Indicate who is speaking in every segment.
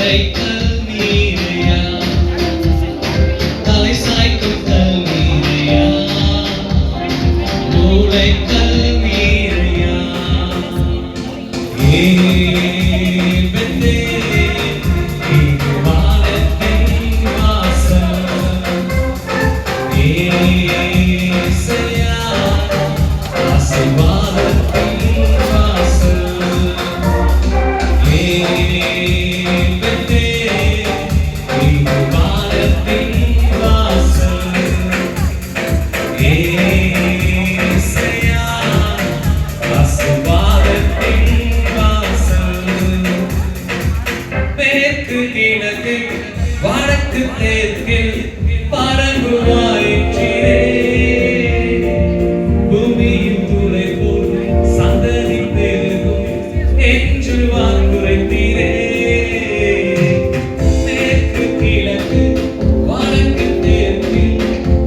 Speaker 1: மூளைக்கல் நீரையா தலை சாய்க்கும் கல் நீரையா மூளைக்கல் நீரையா வடக்கு தெற்கில் பரங்குவாயிற்றே பூமியின் துளை போல் சந்ததி பெருகும் என்று வாக்குரைத்தீரே மேற்கு கிழக்கு வடக்கு தெற்கில்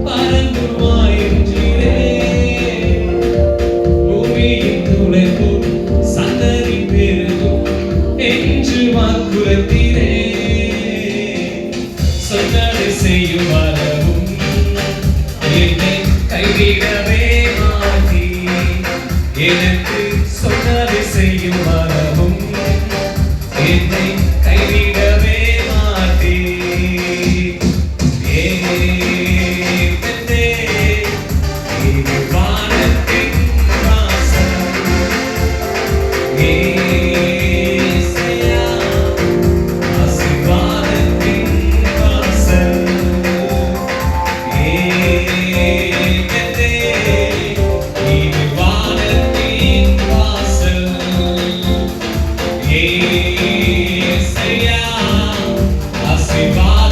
Speaker 1: பரங்குவாயிற்றே பூமியின் துளை போல் சந்ததி பெருகும் என்று வாக்குரைத்தீரே சொன்னதை செய்யும் வரவும் என்னை கைவிடவே மாட்டீ எனக்கு சொன்னதை செய்யும் வரவும் என்னை கைவிடவே மாட்டீ வானத்தின் வாசல் Bye.